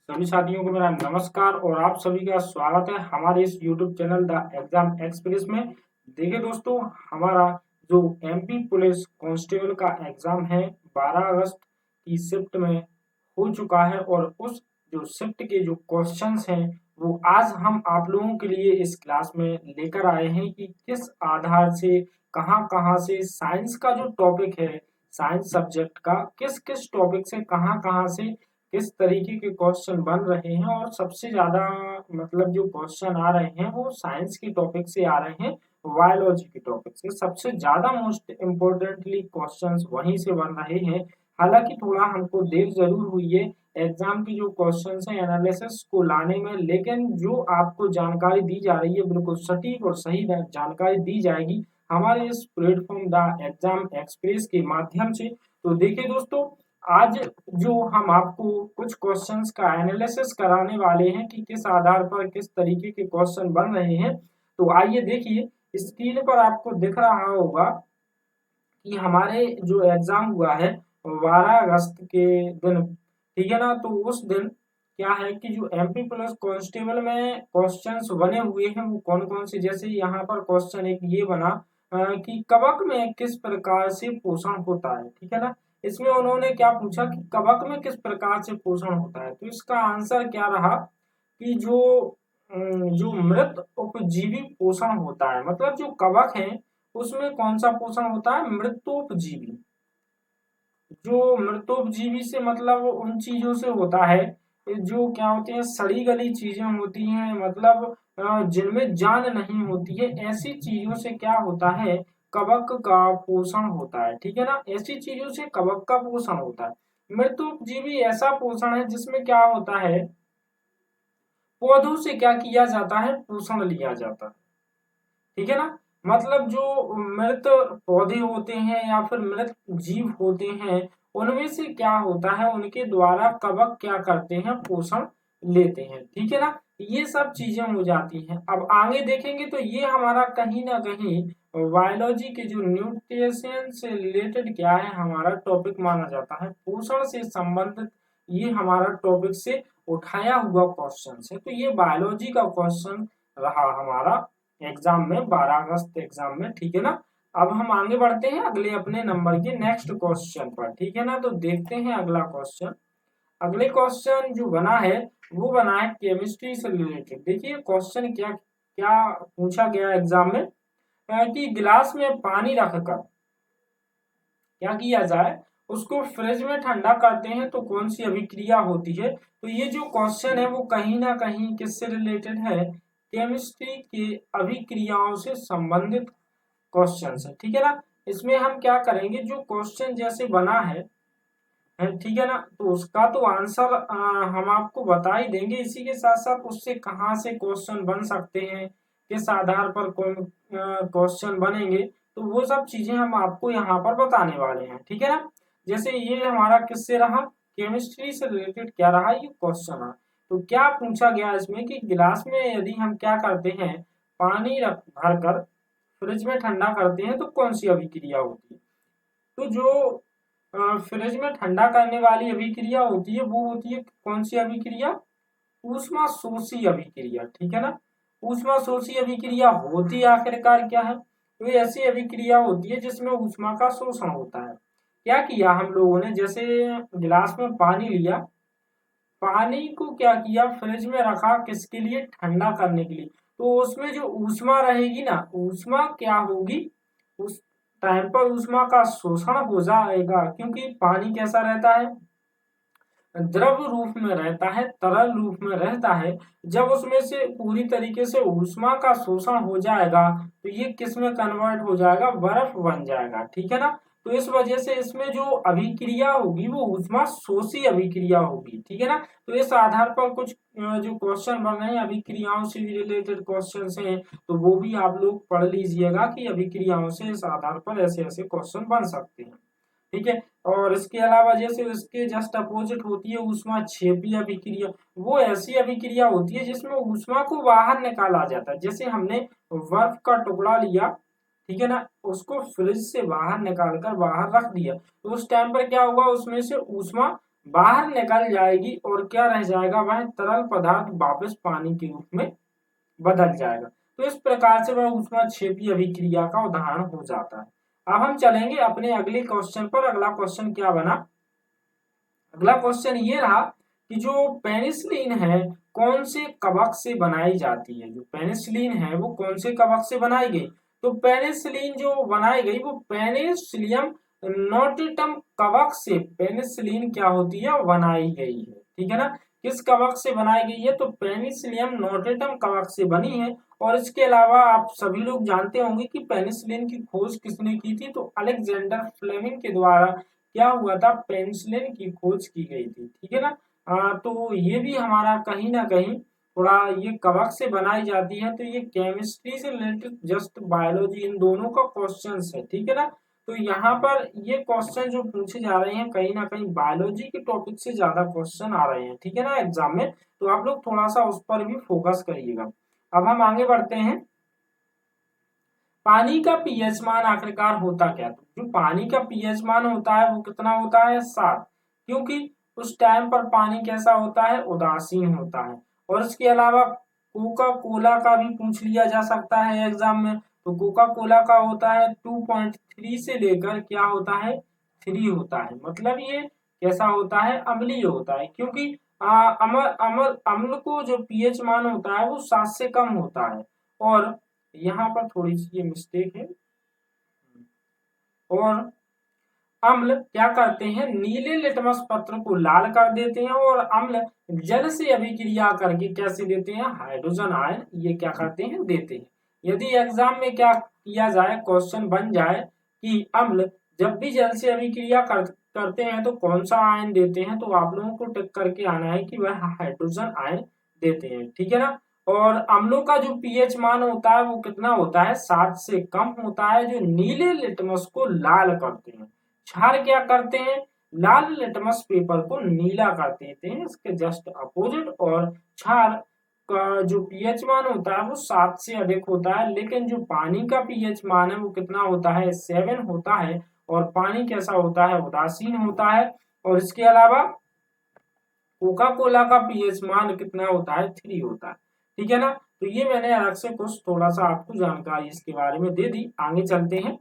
सभी साथियों को मेरा नमस्कार और आप सभी का स्वागत है हमारे इस YouTube channel the exam express में। देखिए दोस्तों, हमारा जो एमपी पुलिस कांस्टेबल का एग्जाम है 12 अगस्त की शिफ्ट में हो चुका है और उस जो शिफ्ट के जो क्वेश्चंस हैं वो आज हम आप लोगों के लिए इस क्लास में लेकर आए हैं कि किस आधार से कहां-कहां से साइंस का जो टॉपिक है, साइंस सब्जेक्ट का किस किस टॉपिक से कहां-कहां से किस तरीके के क्वेश्चन बन रहे हैं और सबसे ज्यादा मतलब जो क्वेश्चन आ रहे हैं वो साइंस के टॉपिक से आ रहे हैं, बायोलॉजी के टॉपिक से सबसे ज्यादा मोस्ट इम्पोर्टेंटली क्वेश्चंस वहीं से बन रहे हैं। हालांकि थोड़ा हमको देर जरूर हुई है एग्जाम की जो क्वेश्चंस हैं एनालिसिस को लाने में, लेकिन जो आपको जानकारी दी जा रही है बिल्कुल सटीक और सही जानकारी दी जाएगी हमारे इस प्लेटफॉर्म द एग्जाम एक्सप्रेस के माध्यम से। तो देखिए दोस्तों, आज जो हम आपको कुछ क्वेश्चंस का एनालिसिस कराने वाले हैं कि किस आधार पर किस तरीके के क्वेश्चन बन रहे हैं। तो आइए देखिए, स्क्रीन पर आपको दिख रहा होगा कि हमारे जो एग्जाम हुआ है 12 अगस्त के दिन, ठीक है ना। तो उस दिन क्या है कि जो एमपी प्लस कांस्टेबल में क्वेश्चंस बने हुए हैं वो कौन कौन से, जैसे यहाँ पर क्वेश्चन एक ये बना कि कवक में किस प्रकार से पोषण होता है, ठीक है ना। इसमें उन्होंने क्या पूछा कि कवक में किस प्रकार से पोषण होता है, तो इसका आंसर क्या रहा कि जो मृत उपजीवी पोषण होता है, मतलब जो कवक है उसमें कौन सा पोषण होता है, मृतोपजीवी। जो मृतोपजीवी से मतलब उन चीजों से होता है जो क्या होती है, सड़ी गली चीजें होती हैं, मतलब जिनमें जान नहीं होती है, ऐसी चीजों से क्या होता है, कवक का पोषण होता है, ठीक है ना। ऐसी चीजों से कवक का पोषण होता है। मृतोपजीवी ऐसा पोषण है जिसमें क्या होता है, पौधों से क्या किया जाता है, पोषण लिया जाता है, ठीक है ना। मतलब जो मृत पौधे होते हैं या फिर मृत जीव होते हैं उनमें से क्या होता है, उनके द्वारा कवक क्या करते हैं, पोषण लेते हैं, ठीक है ना। ये सब चीजें हो जाती हैं। अब आगे देखेंगे तो ये हमारा कहीं ना कहीं बायोलॉजी के जो न्यूट्रिशन से रिलेटेड क्या है, हमारा टॉपिक माना जाता है, पोषण से संबंधित ये हमारा टॉपिक से उठाया हुआ क्वेश्चन है। तो ये बायोलॉजी का क्वेश्चन रहा हमारा एग्जाम में 12 अगस्त एग्जाम में, ठीक है ना। अब हम आगे बढ़ते हैं अगले अपने नंबर के नेक्स्ट क्वेश्चन पर, ठीक है ना। तो देखते हैं अगला क्वेश्चन। अगले क्वेश्चन जो बना है वो बना है केमिस्ट्री से रिलेटेड। देखिए क्वेश्चन क्या क्या पूछा गया एग्जाम में कि गिलास में पानी रखकर क्या किया जाए, उसको फ्रिज में ठंडा करते हैं तो कौन सी अभिक्रिया होती है। तो ये जो क्वेश्चन है वो कहीं ना कहीं किससे रिलेटेड है, केमिस्ट्री के अभिक्रियाओं से संबंधित क्वेश्चन है, ठीक है ना। इसमें हम क्या करेंगे, जो क्वेश्चन जैसे बना है ठीक है ना, तो उसका तो आंसर हम आपको बता ही देंगे, इसी के साथ साथ उससे कहाँ से क्वेश्चन बन सकते हैं, किस आधार पर कौन क्वेश्चन बनेंगे, तो वो सब चीजें हम आपको यहाँ पर बताने वाले हैं, ठीक है ना। जैसे ये हमारा किससे रहा, केमिस्ट्री से रिलेटेड क्या रहा ये क्वेश्चन रहा। तो क्या पूछा गया इसमें कि गिलास में यदि हम क्या करते हैं, पानी रख भरकर फ्रिज में ठंडा करते हैं तो कौन सी अभिक्रिया होती है। तो जो फ्रिज में ठंडा करने वाली अभिक्रिया होती है वो होती है कौन सी अभिक्रिया, ऊष्मा शोषी अभिक्रिया, ठीक है ना। ऊष्मा शोषी अभिक्रिया होती आखिरकार क्या है, तो ये ऐसी अभिक्रिया होती है जिसमें ऊष्मा का शोषण होता है। क्या किया हम लोगों ने, जैसे गिलास में पानी लिया, पानी को क्या किया, फ्रिज में रखा, किसके लिए, ठंडा करने के लिए। तो उसमें जो ऊष्मा रहेगी ना, ऊष्मा क्या होगी, उस टाइम पर ऊष्मा का शोषण हो जाएगा, क्योंकि पानी कैसा रहता है, द्रव रूप में रहता है, तरल रूप में रहता है। जब उसमें से पूरी तरीके से ऊष्मा का शोषण हो जाएगा तो ये किस में कन्वर्ट हो जाएगा, बर्फ बन जाएगा, ठीक है ना। तो इस वजह से इसमें जो अभिक्रिया होगी वो ऊष्मा शोषी अभिक्रिया होगी, ठीक है ना। तो इस आधार पर कुछ जो क्वेश्चन बन रहे हैं अभिक्रियाओं से रिलेटेड क्वेश्चन हैं, तो वो भी आप लोग पढ़ लीजिएगा कि अभिक्रियाओं से इस आधार पर ऐसे ऐसे क्वेश्चन बन सकते हैं, ठीक है। और इसके अलावा जैसे इसके जस्ट अपोजिट होती है ऊष्मा क्षेपी अभिक्रिया, वो ऐसी अभिक्रिया होती है जिसमें ऊष्मा को बाहर निकाला जाता है। जैसे हमने बर्फ का टुकड़ा लिया, ठीक है ना, उसको फ्रिज से बाहर निकाल कर बाहर रख दिया, तो उस टाइम पर क्या होगा, उसमें से ऊष्मा बाहर निकल जाएगी और क्या रह जाएगा, वह तरल पदार्थ वापस पानी के रूप में बदल जाएगा। तो इस प्रकार से वह ऊष्माक्षेपीय अभिक्रिया का उदाहरण हो जाता है। अब हम चलेंगे अपने अगले क्वेश्चन पर। अगला क्वेश्चन क्या बना, अगला क्वेश्चन ये रहा कि जो पेनिसिलिन है कौन से कवक से बनाई जाती है। जो पेनिसिलिन है वो कौन से कवक से बनाई गई, तो पेनिसिलिन जो बनाई गई वो पेनिसिलियम नोटेटम कवक से पेनिसिलिन क्या होती है, बनाई गई है। ठीक है ना, किस कवक से बनाई गई है, तो पेनिसिलियम नोटेटम कवक से बनी है। और इसके अलावा आप सभी लोग जानते होंगे कि पेनिसिलिन की खोज किसने की थी, तो अलेक्जेंडर फ्लेमिंग के द्वारा क्या हुआ था, पेनिसिलिन की खोज की गई थी। ठीक है ना, तो ये भी हमारा कहीं ना कहीं थोड़ा, ये कवक से बनाई जाती है, तो ये केमिस्ट्री से रिलेटेड जस्ट बायोलॉजी इन दोनों का क्वेश्चन है। ठीक है ना, तो यहाँ पर ये क्वेश्चन जो पूछे जा रहे हैं कहीं ना कहीं बायोलॉजी के टॉपिक से ज्यादा क्वेश्चन आ रहे हैं। ठीक है ना, एग्जाम में, तो आप लोग थोड़ा सा उस पर भी फोकस करिएगा। अब हम आगे बढ़ते हैं। पानी का पीएच मान आखिरकार होता क्या, तो जो पानी का पीएच मान होता है वो कितना होता है, 7, क्योंकि उस टाइम पर पानी कैसा होता है, उदासीन होता है। और इसके अलावा कोका कोला का भी पूछ लिया जा सकता है एग्जाम में, तो कोका कोला का होता है 2.3 से लेकर क्या होता है, 3 होता है। मतलब ये कैसा होता है, अम्लीय होता है, क्योंकि अम्ल अम्ल अम्ल को जो पीएच मान होता है वो 7 से कम होता है। और यहाँ पर थोड़ी सी ये मिस्टेक है। और अम्ल क्या करते हैं, नीले लिटमस पत्र को लाल कर देते हैं, और अम्ल जल से अभिक्रिया करके कैसे देते हैं, हाइड्रोजन आयन ये क्या करते हैं, देते हैं। यदि एग्जाम में क्या किया जाए, क्वेश्चन बन जाए कि अम्ल जब भी जल से अभिक्रिया करते हैं तो कौन सा आयन देते हैं, तो आप लोगों को टिक करके आना है कि वह हाइड्रोजन आयन देते हैं। ठीक है ना, और अम्लों का जो पीएच मान होता है वो कितना होता है, 7 से कम होता है, जो नीले लिटमस को लाल करते हैं। क्षार क्या करते हैं, लाल लिटमस पेपर को नीला कर देते हैं, इसके जस्ट अपोजिट। और क्षार का जो पीएच मान होता है वो 7 से अधिक होता है, लेकिन जो पानी का पीएच मान है वो कितना होता है, 7 होता है। और पानी कैसा होता है, उदासीन होता है। और इसके अलावा कोका कोला का पीएच मान कितना होता है, 3 होता है। ठीक है ना, तो ये मैंने अलग से कुछ थोड़ा सा आपको जानकारी इसके बारे में दे दी। आगे चलते हैं।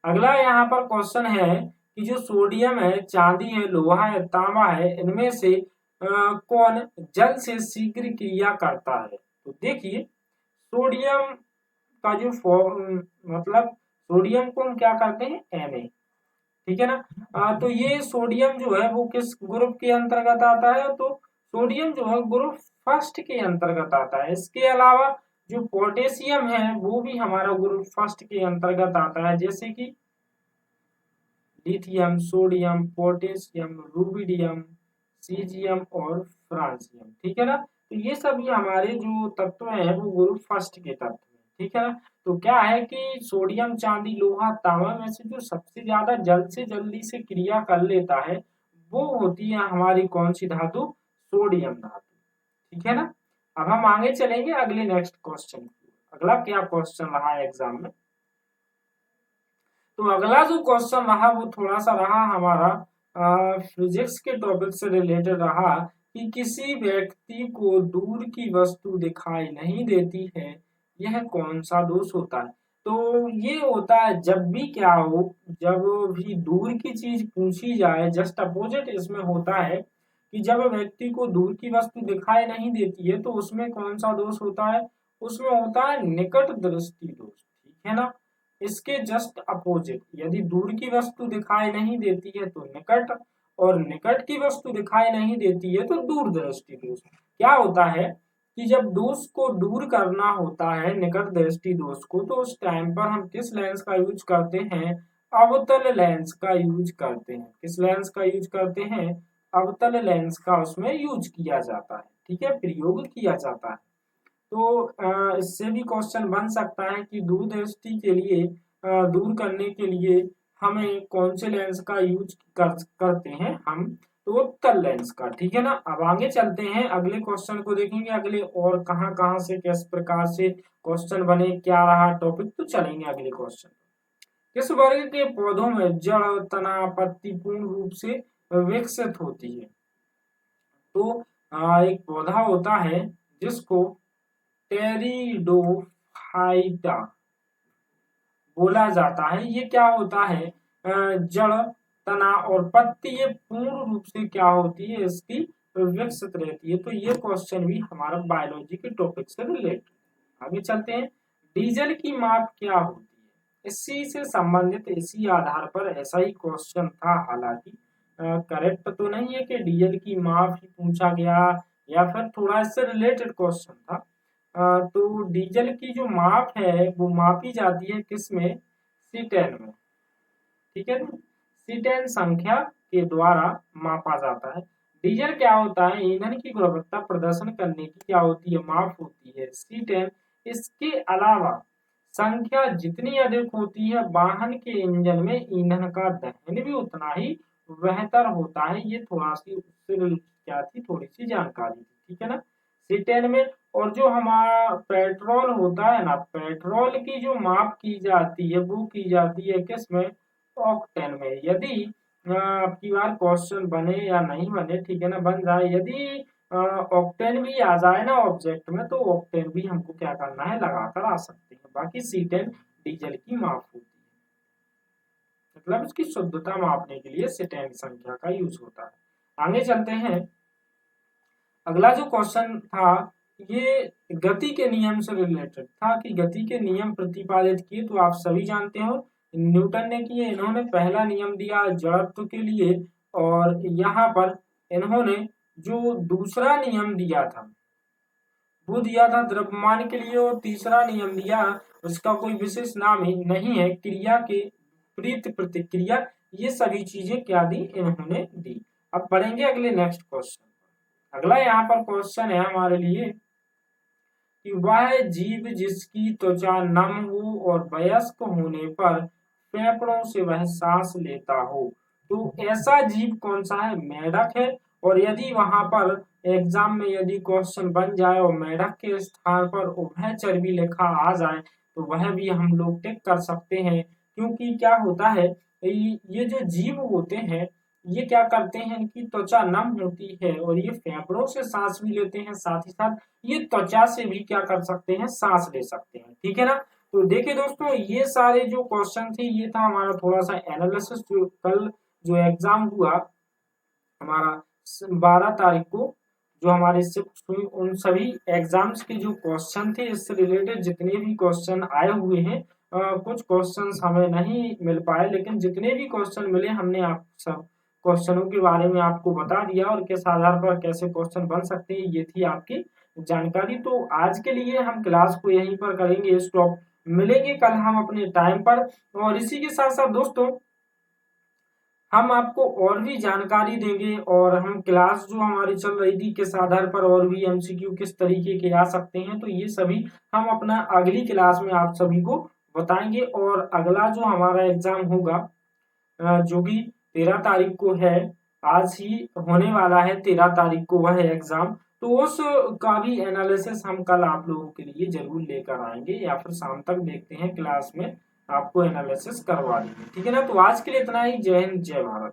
अगला यहाँ पर क्वेश्चन है कि जो सोडियम है, चांदी है, लोहा है, तांबा है, इनमें से कौन जल से शीघ्र क्रिया करता है। तो देखिए, सोडियम का जो फॉर्म, मतलब सोडियम को हम क्या करते हैं, Na। ठीक है ना, तो ये सोडियम जो है वो किस ग्रुप के अंतर्गत आता है, तो सोडियम जो है ग्रुप फर्स्ट के अंतर्गत आता है। इसके अलावा जो पोटेशियम है वो भी हमारा ग्रुप फर्स्ट के अंतर्गत आता है, जैसे कि lithium, sodium, potassium, rubidium, caesium और फ्रांसियम। ठीक है ना, तो ये सभी हमारे जो तत्व हैं वो ग्रुप फर्स्ट के तत्व हैं। ठीक है ना, तो क्या है कि सोडियम, चांदी, लोहा, तांबा में से जो सबसे ज्यादा जल्द से जल्दी से क्रिया कर लेता है वो होती है हमारी कौन सी धातु, सोडियम धातु। ठीक है ना, अब हम आगे चलेंगे अगले नेक्स्ट क्वेश्चन। अगला क्या क्वेश्चन रहा है एग्जाम में, तो अगला जो क्वेश्चन रहा वो थोड़ा सा रहा हमारा फिजिक्स के टॉपिक से रिलेटेड रहा कि किसी व्यक्ति को दूर की वस्तु दिखाई नहीं देती है, यह कौन सा दोष होता है। तो ये होता है जब भी क्या हो, जब भी दूर की चीज पूछी जाए, जस्ट अपोजिट इसमें होता है कि जब व्यक्ति को दूर की वस्तु दिखाई नहीं देती है तो उसमें कौन सा दोष होता है, उसमें होता है निकट दृष्टि दोष। ठीक है ना, इसके जस्ट अपोजिट, यदि दूर की वस्तु दिखाई नहीं देती है तो निकट, और निकट की वस्तु दिखाई नहीं देती है तो दूर दृष्टि दोष। क्या होता है कि जब दोष को दूर करना होता है, निकट दृष्टि दोष को, तो उस टाइम पर हम किस लेंस का यूज करते हैं, अवतल लेंस का यूज करते हैं। किस लेंस का यूज करते हैं, अवतल लेंस का उसमें यूज किया जाता है। ठीक है, प्रयोग किया जाता है। तो इससे भी क्वेश्चन बन सकता है कि दूरदृष्टि के लिए, दूर करने के लिए हमें कौन से लेंस का यूज करते हैं हम, तो उत्तल लेंस का। ठीक है ना, अब आगे चलते हैं, अगले क्वेश्चन को देखेंगे, अगले और कहाँ कहाँ से किस प्रकार से क्वेश्चन बने, क्या रहा टॉपिक, तो चलेंगे अगले क्वेश्चन। किस वर्ग के पौधों में जड़, तना, पत्ती पूर्ण रूप से विकसित होती है। तो एक पौधा होता है जिसको टेरिडोफाइटा बोला जाता है। ये क्या होता है, जड़, तना और पत्ती ये पूर्ण रूप से क्या होती है, इसकी विकसित रहती है। तो ये क्वेश्चन भी हमारा बायोलॉजी के टॉपिक से रिलेटेड। आगे चलते हैं, डीजल की माप क्या होती है? इसी से संबंधित इसी आधार पर ऐसा ही क्वेश्चन था, हालांकि करेक्ट तो नहीं है कि डीजल की माप ही पूछा गया, या फिर थोड़ा इससे रिलेटेड क्वेश्चन था। तो डीजल की जो माप है वो मापी जाती है किसमें, C10 में, ठीक है ना। C10 संख्या के द्वारा मापा जाता है। डीजल क्या होता है, ईंधन की गुणवत्ता प्रदर्शन करने की क्या होती है, माप होती है C10। इसके अलावा संख्या जितनी अधिक होती है, वाहन के इंजन में ईंधन का दहन भी उतना ही बेहतर होता है। ये थोड़ा सी उससे क्या थी, थोड़ी सी जानकारी थी, ठीक है ना। C10 में, और जो हमारा पेट्रोल होता है ना, पेट्रोल की जो माप की जाती है वो की जाती है किसमें, ऑक्टेन में। यदि आपकी बार क्वेश्चन बने या नहीं बने, ठीक है ना, बन जाए, यदि ऑक्टेन भी आ जाए ना ऑब्जेक्ट में, तो ऑक्टेन भी हमको क्या करना है, लगाकर आ सकते हैं। बाकी C10 डीजल की माप होती है, मतलब इसकी शुद्धता मापने के लिए C10 संख्या का यूज होता है। आगे चलते हैं, अगला जो क्वेश्चन था ये गति के नियम से रिलेटेड था, कि गति के नियम प्रतिपादित किए। तो आप सभी जानते हो न्यूटन ने किए। इन्होंने पहला नियम दिया जड़त्व के लिए, और यहाँ पर इन्होंने जो दूसरा नियम दिया था वो दिया था द्रव्यमान के लिए, और तीसरा नियम दिया, उसका कोई विशेष नाम ही नहीं है, क्रिया के विपरीत प्रतिक्रिया। ये सभी चीजें क्या दी, इन्होंने दी। अब पढ़ेंगे अगले नेक्स्ट क्वेश्चन। अगला यहाँ पर क्वेश्चन है हमारे लिए कि वह जीव जिसकी त्वचा नम हो और वयस्क होने पर फेफड़ों से वह सांस लेता हो, तो ऐसा जीव कौन सा है, मेढक है। और यदि वहां पर एग्जाम में यदि क्वेश्चन बन जाए और मेढक के स्थान पर उभयचर लिखा आ जाए, तो वह भी हम लोग टिक कर सकते हैं। क्योंकि क्या होता है, ये जो जीव होते हैं ये क्या करते हैं, इनकी त्वचा नम होती है और ये फेफड़ों से सांस भी लेते हैं, साथ ही साथ ये त्वचा से भी क्या कर सकते हैं, सांस ले सकते हैं, ठीक है ना। तो देखिए दोस्तों, ये सारे जो क्वेश्चन थे ये था हमारा थोड़ा सा एनालिसिस, जो कल जो एग्जाम हुआ हमारा 12 तारीख को, जो हमारे शिफ्ट हुई, उन सभी एग्जाम्स के जो क्वेश्चन थे इससे रिलेटेड जितने भी क्वेश्चन आए हुए हैं, कुछ क्वेश्चंस हमें नहीं मिल पाए, लेकिन जितने भी क्वेश्चन मिले हमने आप सब क्वेश्चनों के बारे में आपको बता दिया, और किस आधार पर कैसे क्वेश्चन बन सकते हैं ये थी आपकी जानकारी। तो आज के लिए हम क्लास को यहीं पर करेंगे स्टॉप, मिलेंगे कल हम अपने टाइम पर। और इसी के साथ साथ दोस्तों हम आपको और भी जानकारी देंगे, और हम क्लास जो हमारी चल रही थी किस आधार पर और भी MCQ किस तरीके के आ सकते हैं, तो ये सभी हम अपना अगली क्लास में आप सभी को बताएंगे। और अगला जो हमारा एग्जाम होगा जो कि 13 तारीख को है, आज ही होने वाला है 13 तारीख को वह एग्जाम, तो उस का भी एनालिसिस हम कल आप लोगों के लिए जरूर लेकर आएंगे, या फिर शाम तक देखते हैं क्लास में आपको एनालिसिस करवा देंगे, ठीक है ना। तो आज के लिए इतना ही। जय हिंद, जय भारत।